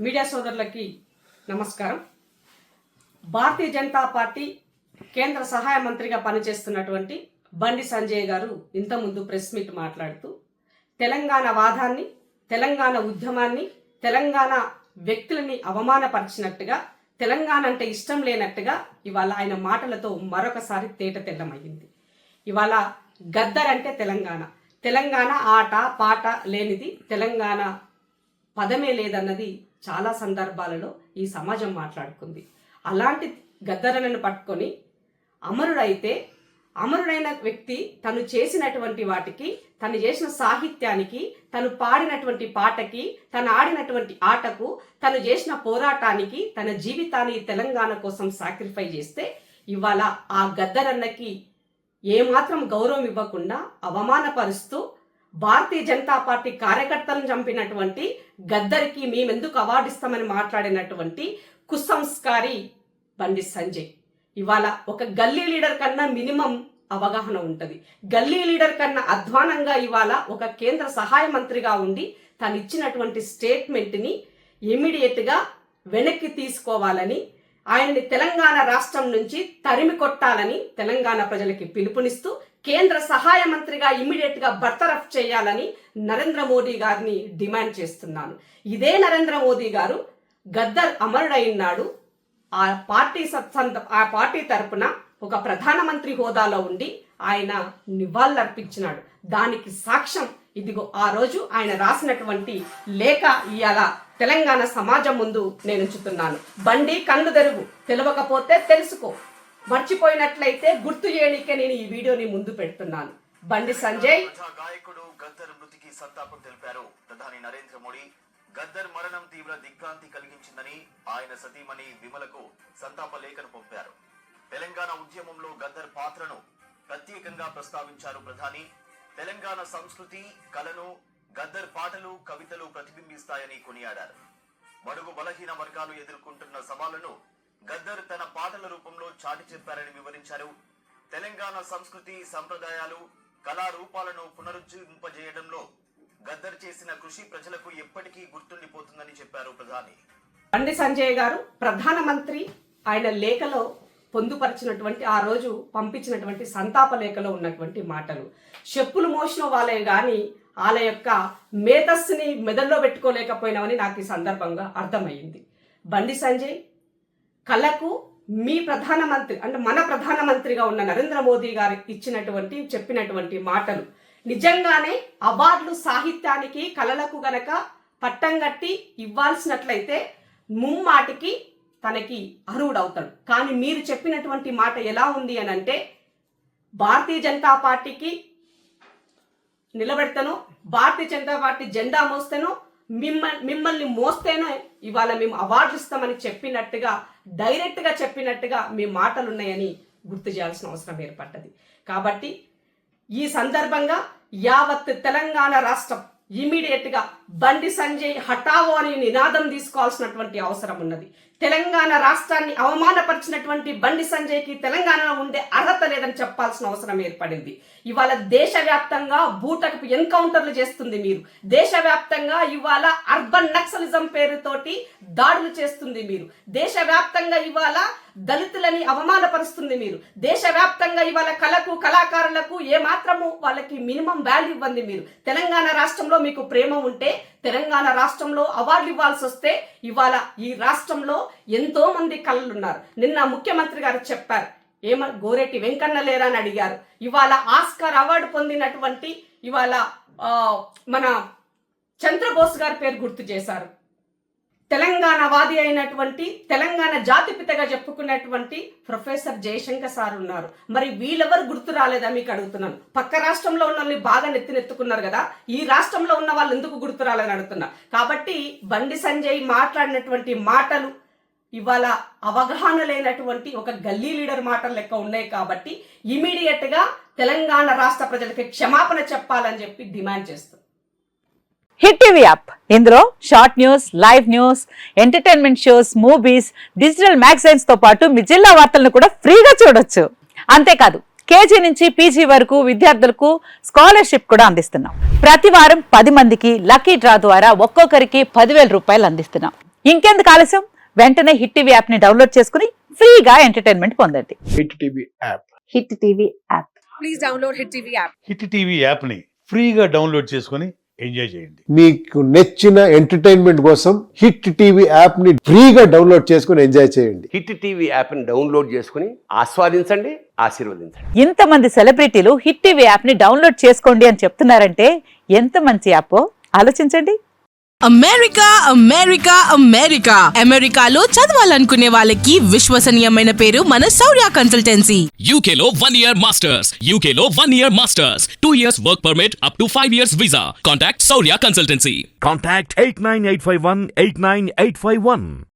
Media సోదరులకి నమస్కారం. Bharatiya Janata party కేంద్ర సహాయ మంత్రిగా పనిచేస్తున్నటువంటి బండి సంజయ్ గారు ఇంతకుముందు ప్రెస్ మీట్ మాట్లాడుతూ తెలంగాణ వాదాన్ని, తెలంగాణ ఉద్యమాన్ని, తెలంగాణ వ్యక్తులని అవమానపరిచినట్టుగా, తెలంగాణ అంటే ఇష్టం లేనట్టుగా ఇవాళ ఆయన మాటలతో మరొకసారి తేట తెల్లమయ్యింది. ఇవాళ గద్దర్ అంటే తెలంగాణ ఆట పాట లేనిది, తెలంగాణ పదమే లేదన్నది చాలా సందర్భాలలో ఈ సమాజం మాట్లాడుకుంది. అలాంటి గద్దరలను పట్టుకొని అమరుడైన వ్యక్తి తను చేసినటువంటి వాటికి, తను చేసిన సాహిత్యానికి, తను పాడినటువంటి పాటకి, తను ఆడినటువంటి ఆటకు, తను చేసిన పోరాటానికి, తన జీవితాన్ని తెలంగాణ కోసం సాక్రిఫై చేస్తే ఇవాళ ఆ గద్దరన్నకి ఏమాత్రం గౌరవం ఇవ్వకుండా అవమానపరుస్తూ భారతీయ జనతా పార్టీ కార్యకర్తలను చంపినటువంటి గద్దరికి మేమెందుకు అవార్డు ఇస్తామని మాట్లాడినటువంటి కుసంస్కారి బండి సంజయ్ ఇవాళ ఒక గల్లీ లీడర్ కన్నా మినిమం అవగాహన ఉంటుంది. గల్లీ లీడర్ కన్నా అధ్వానంగా ఇవాళ ఒక కేంద్ర సహాయ మంత్రిగా ఉండి తను ఇచ్చినటువంటి స్టేట్మెంట్ని ఇమ్మీడియట్గా వెనక్కి తీసుకోవాలని, ఆయనని తెలంగాణ రాష్ట్రం నుంచి తరిమి కొట్టాలని తెలంగాణ ప్రజలకి పిలుపునిస్తూ కేంద్ర సహాయ మంత్రిగా ఇమ్మీడియట్ గా బర్తరఫ్ చేయాలని నరేంద్ర మోదీ గారిని డిమాండ్ చేస్తున్నాను. ఇదే నరేంద్ర మోదీ గారు గద్దర్ అమరుడైనాడు, ఆ పార్టీ తరపున ఒక ప్రధానమంత్రి హోదాలో ఉండి ఆయన నివాళులర్పించినాడు. దానికి సాక్ష్యం ఇదిగో ఆ రోజు ఆయన రాసినటువంటి లేఖ ఇవాళ తెలంగాణ సమాజం ముందు నేను ఉంచుతున్నాను. బండి కళ్ళు తెరుగు, తెలియకపోతే తెలుసుకో, మర్చిపోయినట్లయితే గుర్తు చేయడానికే నేను ఈ వీడియోని ముందు పెడుతున్నాను. బండి సంజయ్ గాయకుడు గద్దర్ మృతికి సంతాపం తెలిపారు ప్రధాని నరేంద్ర మోడీ. గద్దర్ మరణం తీవ్ర దిగ్భ్రాంతి కలిగించిందని ఆయన సతీమణి విమలకు సంతాప లేఖను పంపారు. తెలంగాణ ఉద్యమంలో గద్దర్ పాత్రను ప్రత్యేకంగా ప్రస్తావించారు ప్రధాని. తెలంగాణ సంస్కృతి, కళను గద్దర్ పాటలు, కవితలు ప్రతిబింబిస్తాయని కొనియాడారు. బడుగు బలహీన వర్గాలు ఎదుర్కొంటున్న సవాళ్లను గద్దర్ తన పాటల రూపంలో చాటి చెప్పారని వివరించారు. తెలంగాణ సంస్కృతి, సంప్రదాయాలు, కళారూపాలను పునరుజ్జీవింపజేయడంలో గద్దర్ చేసిన కృషి ప్రజలకు ఎప్పటికీ గుర్తుండిపోతుందని చెప్పారు ప్రధాని. బండి సంజయ్ గారు ప్రధానమంత్రి ఆయన లేఖలో పొందుపరిచినటువంటి, ఆ రోజు పంపించినటువంటి సంతాప లేఖలో ఉన్నటువంటి మాటలు చెప్పులు మోసిన వాళ్ళే గాని వాళ్ళ యొక్క మేధస్సుని మెదడులో పెట్టుకోలేకపోయినామని నాకు ఈ సందర్భంగా అర్థమైంది. బండి సంజయ్ కళకు మీ ప్రధానమంత్రి అంటే మన ప్రధానమంత్రిగా ఉన్న నరేంద్ర మోదీ గారు చెప్పినటువంటి మాటలు నిజంగానే అవార్డులు సాహిత్యానికి, కళలకు గనక పట్టం కట్టి ఇవ్వాల్సినట్లయితే ముమ్మాటికి తనకి అర్హుడవుతాడు. కానీ మీరు చెప్పినటువంటి మాట ఎలా ఉంది అని అంటే, భారతీయ జనతా పార్టీకి నిలబెడతాను, భారతీయ జనతా పార్టీ జెండా మోస్తేనో, మిమ్మల్ని మోస్తేనో ఇవాళ మేము అవార్డులు ఇస్తామని చెప్పినట్టుగా, డైరెక్ట్గా చెప్పినట్టుగా మీ మాటలు ఉన్నాయని గుర్తు చేయాల్సిన అవసరం ఏర్పడ్డది. కాబట్టి ఈ సందర్భంగా యావత్ తెలంగాణ రాష్ట్రం ఇమీడియట్గా బండి సంజయ్ హఠావో అని నినాదం తీసుకోవాల్సినటువంటి అవసరం ఉన్నది. తెలంగాణ రాష్ట్రాన్ని అవమానపరిచినటువంటి బండి సంజయ్కి తెలంగాణలో ఉండే అర్హత లేదని చెప్పాల్సిన అవసరం ఏర్పడింది. ఇవాళ దేశవ్యాప్తంగా బూటకు ఎన్కౌంటర్లు చేస్తుంది మీరు. దేశవ్యాప్తంగా ఇవాళ అర్బన్ నక్సలిజం పేరుతోటి దాడులు చేస్తుంది మీరు. దేశవ్యాప్తంగా ఇవాళ దళితులని అవమానపరుస్తుంది మీరు. దేశవ్యాప్తంగా ఇవాళ కళకు, కళాకారులకు ఏమాత్రము వాళ్ళకి మినిమం వాల్యూ ఇవ్వండి మీరు. తెలంగాణ రాష్ట్రంలో మీకు ప్రేమ ఉంటే, తెలంగాణ రాష్ట్రంలో అవార్డులు ఇవ్వాల్సి వస్తే ఇవాళ ఈ రాష్ట్రంలో ఎంతో మంది కళలు ఉన్నారు. నిన్న ముఖ్యమంత్రి గారు చెప్పారు, గోరెటి వెంకన్న లేరా అని అడిగారు. ఇవాళ ఆస్కార్ అవార్డు పొందినటువంటి ఇవాళ మన చంద్రబోస్ గారి పేరు గుర్తు చేశారు. తెలంగాణ వాది అయినటువంటి, తెలంగాణ జాతిపితగా చెప్పుకున్నటువంటి ప్రొఫెసర్ జయశంకర్ సార్ ఉన్నారు. మరి వీళ్ళెవరు గుర్తు రాలేదా మీకు అడుగుతున్నాను. పక్క రాష్ట్రంలో ఉన్న వాళ్ళని బాగా నెత్తినెత్తుకున్నారు కదా, ఈ రాష్ట్రంలో ఉన్న వాళ్ళు ఎందుకు గుర్తు రాలేదని అడుగుతున్నా. కాబట్టి బండి సంజయ్ మాట్లాడినటువంటి మాటలు ఇవాళ అవగాహన లేనటువంటి ఒక గల్లీ లీడర్ మాటలు లెక్క ఉన్నాయి. కాబట్టి ఇమీడియట్ గా తెలంగాణ రాష్ట్ర ప్రజలకి క్షమాపణ చెప్పాలని చెప్పి డిమాండ్ చేస్తారు. హిట్ టీవీ యాప్, ఇందులో short news, live news, entertainment shows, movies, digital magazines తో పాటు మీ జిల్లా వార్తలను కూడా ఫ్రీగా చూడొచ్చు. అంతేకాదు కేజీ నుంచి పీజీ వరకు విద్యార్థులకు స్కాలర్షిప్ కూడా అందిస్తున్నాం. ప్రతి వారం 10 మందికి లక్కీ డ్రా ద్వారా ఒక్కొక్కరికి 10,000 రూపాయలు అందిస్తున్నాం. ఇంకెందుకు ఆలస్యం, వెంటనే హిట్ టీవీ యాప్ ని డౌన్లోడ్ చేసుకుని ఫ్రీగా ఎంటర్టైన్మెంట్ పొందండి. Hit TV app. Hit TV app. Please download hit TV app. Hit TV యాప్ని ఫ్రీగా డౌన్లోడ్ చేసుకొని ఎంజాయ్ చేయండి. మీకు నచ్చిన ఎంటర్టైన్మెంట్ కోసం హిట్ టీవీ యాప్ ని ఫ్రీగా డౌన్లోడ్ చేసుకుని ఎంజాయ్ చేయండి. హిట్ టీవీ యాప్ని డౌన్లోడ్ చేసుకుని ఆస్వాదించండి, ఆశీర్వదించండి. ఇంతమంది సెలబ్రిటీలు హిట్ టీవీ యాప్ ని డౌన్లోడ్ చేసుకోండి అని చెప్తున్నారంటే ఎంత మంచి యాప్ ఆలోచించండి. అమెరికా అమెరికా అమెరికా అమెరికాలో చదవాలనుకునే వాళ్ళకి విశ్వసనీయమైన పేరు మన శౌర్య consultancy. UK Law 1 Year Masters. UK Law 1 Year Masters. 2 years work permit up to 5 years visa. Contact Saurya Consultancy. Contact 89851 89851.